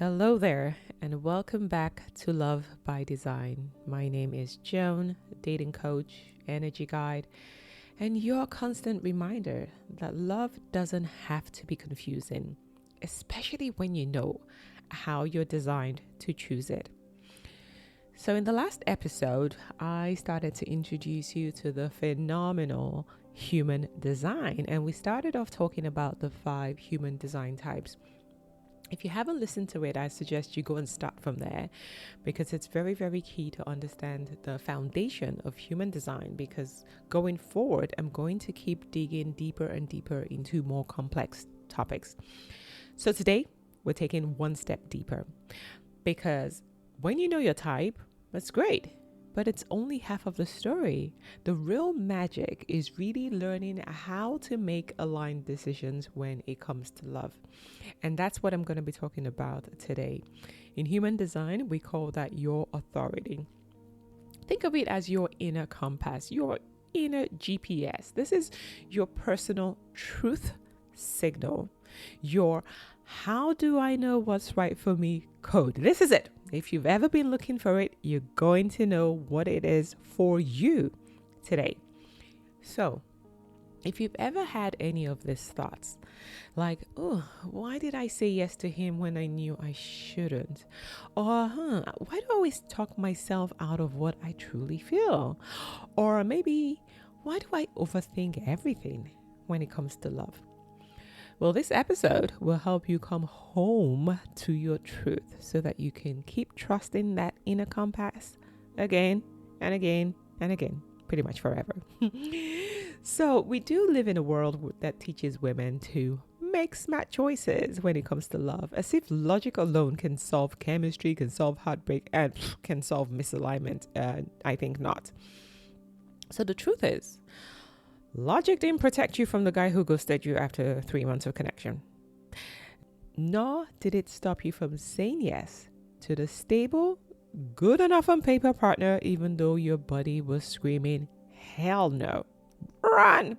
Hello there, and welcome back to Love by Design. My name is Joan, dating coach, energy guide, and your constant reminder that love doesn't have to be confusing, especially when you know how you're designed to choose it. So, in the last episode, I started to introduce you to the phenomenal human design, and we started off talking about the 5 human design types. If you haven't listened to it, I suggest you go and start from there because it's very, very key to understand the foundation of human design. Because going forward, I'm going to keep digging deeper and deeper into more complex topics. So today, we're taking one step deeper because when you know your type, that's great, but it's only half of the story. The real magic is really learning how to make aligned decisions when it comes to love. And that's what I'm going to be talking about today. In human design, we call that your authority. Think of it as your inner compass, your inner GPS. This is your personal truth signal, your how do I know what's right for me code. This is it. If you've ever been looking for it, you're going to know what it is for you today. So, if you've ever had any of these thoughts, like, oh, why did I say yes to him when I knew I shouldn't? Or, why do I always talk myself out of what I truly feel? Or maybe, why do I overthink everything when it comes to love? Well, this episode will help you come home to your truth so that you can keep trusting that inner compass again and again and again, pretty much forever. So we do live in a world that teaches women to make smart choices when it comes to love, as if logic alone can solve chemistry, can solve heartbreak, and can solve misalignment. I think not. So the truth is, logic didn't protect you from the guy who ghosted you after 3 months of connection. Nor did it stop you from saying yes to the stable, good enough on paper partner, even though your body was screaming, hell no, run.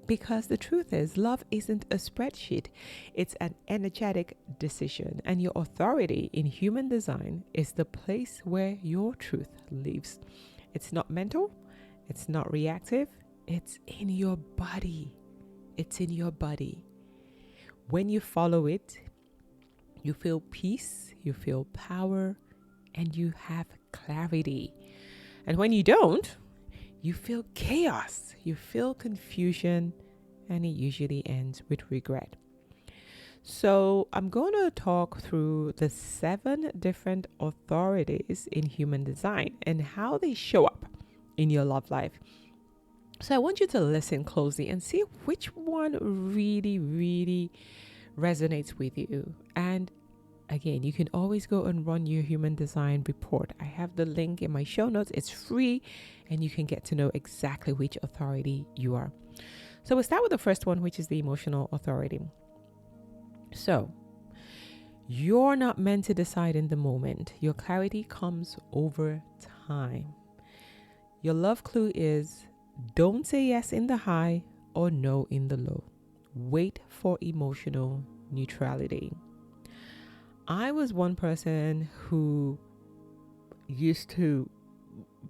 Because the truth is, love isn't a spreadsheet. It's an energetic decision. And your authority in human design is the place where your truth lives. It's not mental. It's not reactive. It's in your body. It's in your body. When you follow it, you feel peace, you feel power, and you have clarity. And when you don't, you feel chaos, you feel confusion, and it usually ends with regret. So I'm going to talk through the 7 different authorities in human design and how they show up in your love life. So I want you to listen closely and see which one really, really resonates with you. And again, you can always go and run your human design report. I have the link in my show notes. It's free and you can get to know exactly which authority you are. So we'll start with the first one, which is the emotional authority. So you're not meant to decide in the moment. Your clarity comes over time. Your love clue is don't say yes in the high or no in the low. Wait for emotional neutrality. I was one person who used to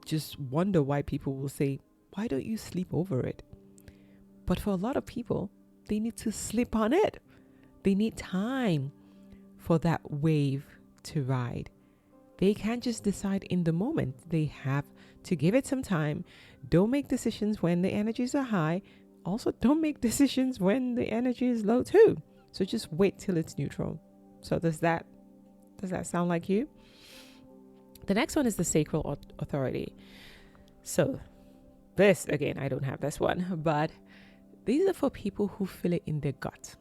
just wonder why people will say, why don't you sleep over it? But for a lot of people, they need to sleep on it. They need time for that wave to ride. They can't just decide in the moment. They have to give it some time. Don't make decisions when the energies are high. Also, don't make decisions when the energy is low too. So just wait till it's neutral. So does that sound like you? The next one is the sacral authority. So this, again, I don't have this one, but these are for people who feel it in their gut.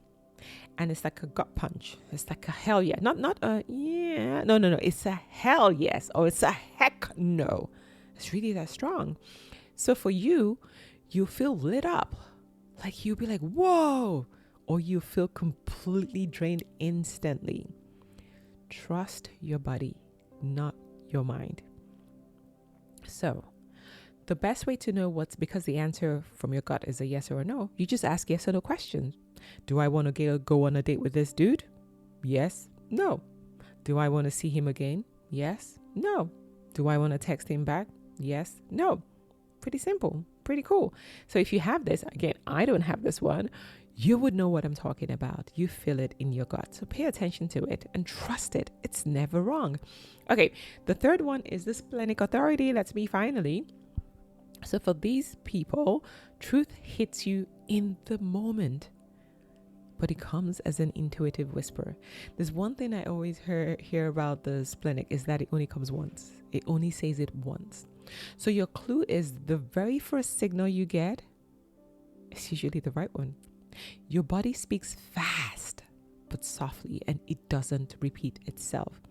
And it's like a gut punch. It's like a hell yeah. Not a yeah. No. It's a hell yes. Or it's a heck no. It's really that strong. So for you, you feel lit up. Like you'll be like, whoa. Or you feel completely drained instantly. Trust your body, not your mind. So the best way to know because the answer from your gut is a yes or a no, you just ask yes or no questions. Do I want to go on a date with this dude? Yes, no. Do I want to see him again? Yes. No. Do I want to text him back? Yes. No. Pretty simple. Pretty cool. So if you have this, again, I don't have this one, you would know what I'm talking about. You feel it in your gut. So pay attention to it and trust it. It's never wrong. Okay. The third one is the Splenic Authority. That's me finally. So for these people, truth hits you in the moment, but it comes as an intuitive whisper. There's one thing I always hear about the splenic is that it only comes once. It only says it once. So your clue is the very first signal you get is usually the right one. Your body speaks fast, but softly, and it doesn't repeat itself.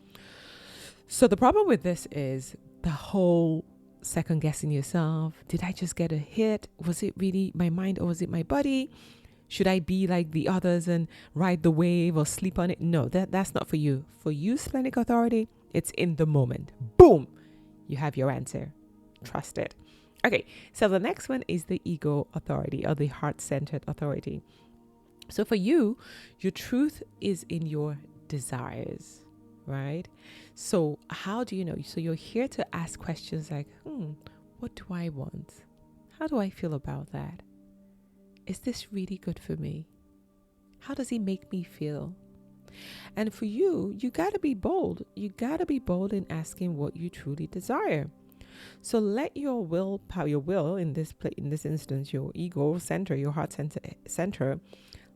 So the problem with this is the whole second guessing yourself. Did I just get a hit? Was it really my mind or was it my body? Should I be like the others and ride the wave or sleep on it? No, that's not for you. For you, Splenic Authority, it's in the moment. Boom! You have your answer. Trust it. Okay, so the next one is the Ego Authority or the Heart-Centered Authority. So for you, your truth is in your desires, right? So how do you know? So you're here to ask questions like, what do I want? How do I feel about that? Is this really good for me? How does he make me feel? And for you, you got to be bold. You got to be bold in asking what you truly desire. So let your will, in this instance, your ego center, your heart center,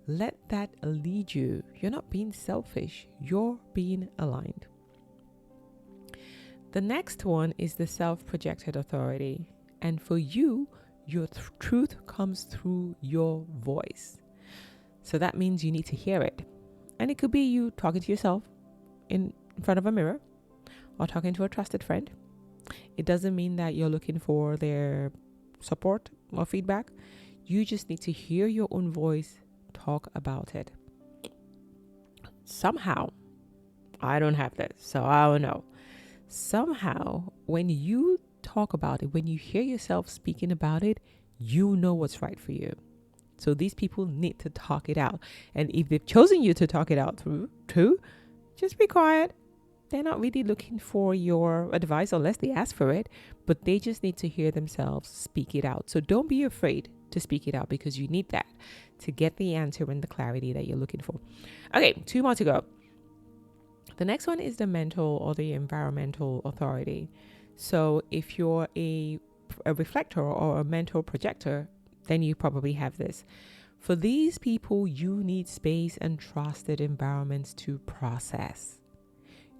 let that lead you. You're not being selfish. You're being aligned. The next one is the self-projected authority. And for you, your truth comes through your voice. So that means you need to hear it. And it could be you talking to yourself in front of a mirror or talking to a trusted friend. It doesn't mean that you're looking for their support or feedback. You just need to hear your own voice talk about it. Somehow, I don't have this, so I don't know. Somehow, when you talk about it, when you hear yourself speaking about it, you know what's right for you. So these people need to talk it out. And if they've chosen you to talk it out through, just be quiet. They're not really looking for your advice unless they ask for it, but they just need to hear themselves speak it out. So don't be afraid to speak it out because you need that to get the answer and the clarity that you're looking for. Okay, 2 more to go. The next one is the mental or the environmental authority. So if you're a reflector or a mental projector, then you probably have this. For these people, you need space and trusted environments to process.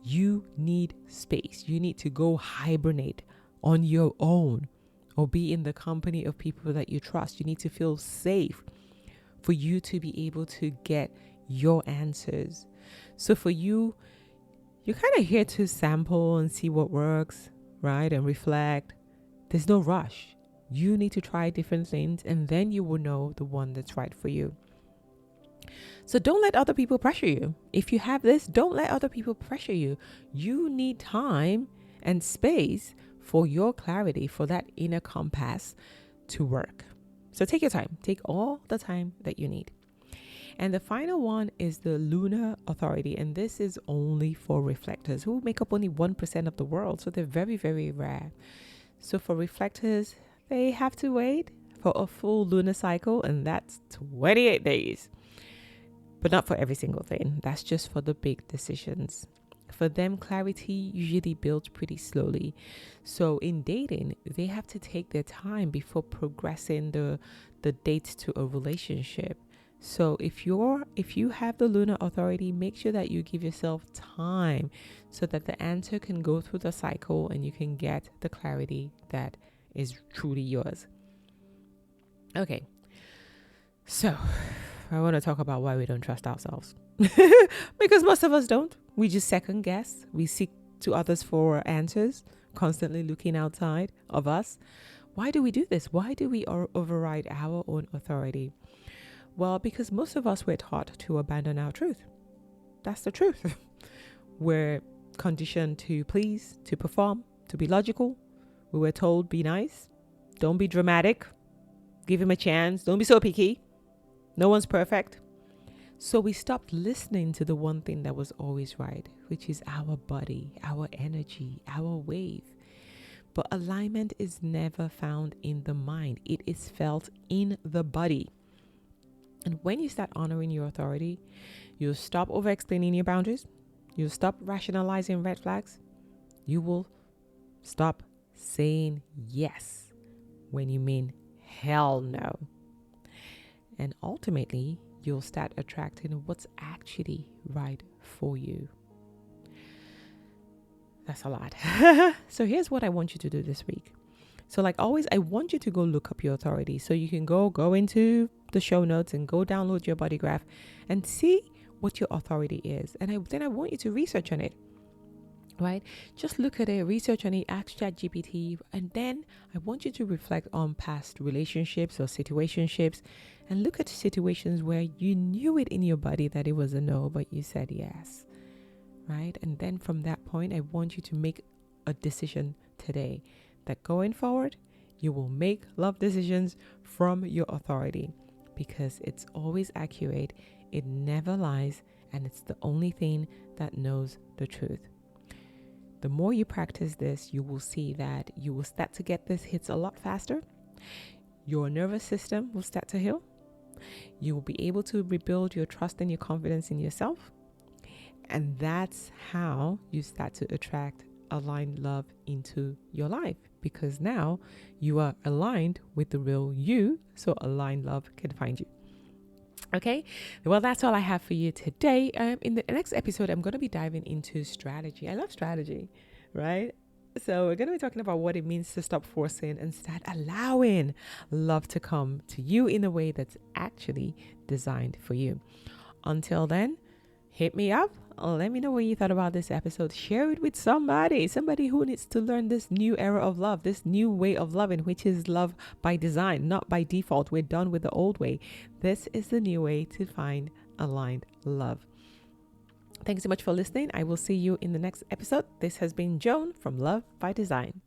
You need space. You need to go hibernate on your own or be in the company of people that you trust. You need to feel safe for you to be able to get your answers. So for you, you're kind of here to sample and see what works, right? And reflect. There's no rush. You need to try different things and then you will know the one that's right for you. So don't let other people pressure you. If you have this, don't let other people pressure you. You need time and space for your clarity, for that inner compass to work. So take your time. Take all the time that you need. And the final one is the lunar authority. And this is only for reflectors who make up only 1% of the world. So they're very, very rare. So for reflectors, they have to wait for a full lunar cycle, and that's 28 days. But not for every single thing. That's just for the big decisions. For them, clarity usually builds pretty slowly. So in dating, they have to take their time before progressing the date to a relationship. So if you have the lunar authority, make sure that you give yourself time so that the answer can go through the cycle and you can get the clarity that is truly yours. Okay. So I want to talk about why we don't trust ourselves. Because most of us don't. We just second guess. We seek to others for answers, constantly looking outside of us. Why do we do this? Why do we override our own authority? Well, because most of us were taught to abandon our truth. That's the truth. We're conditioned to please, to perform, to be logical. We were told, be nice. Don't be dramatic. Give him a chance. Don't be so picky. No one's perfect. So we stopped listening to the one thing that was always right, which is our body, our energy, our wave. But alignment is never found in the mind. It is felt in the body. And when you start honoring your authority, you'll stop over explaining your boundaries. You'll stop rationalizing red flags. You will stop saying yes when you mean hell no. And ultimately, you'll start attracting what's actually right for you. That's a lot. So here's what I want you to do this week. So like always, I want you to go look up your authority. So you can go into the show notes and go download your body graph and see what your authority is. And then I want you to research on it. Right? Just look at it, research on it, ask ChatGPT, and then I want you to reflect on past relationships or situationships and look at situations where you knew it in your body that it was a no, but you said yes. Right? And then from that point, I want you to make a decision today that going forward, you will make love decisions from your authority because it's always accurate, it never lies, and it's the only thing that knows the truth. The more you practice this, you will see that you will start to get these hits a lot faster. Your nervous system will start to heal. You will be able to rebuild your trust and your confidence in yourself. And that's how you start to attract aligned love into your life, because now you are aligned with the real you, so aligned love can find you. Okay, well, that's all I have for you today. In the next episode, I'm going to be diving into strategy. I love strategy, right? So we're going to be talking about what it means to stop forcing and start allowing love to come to you in a way that's actually designed for you. Until then, hit me up. Let me know what you thought about this episode. Share it with somebody who needs to learn this new era of love, this new way of loving, which is love by design, not by default. We're done with the old way. This is the new way to find aligned love. Thanks so much for listening. I will see you in the next episode. This has been Joan from Love by Design.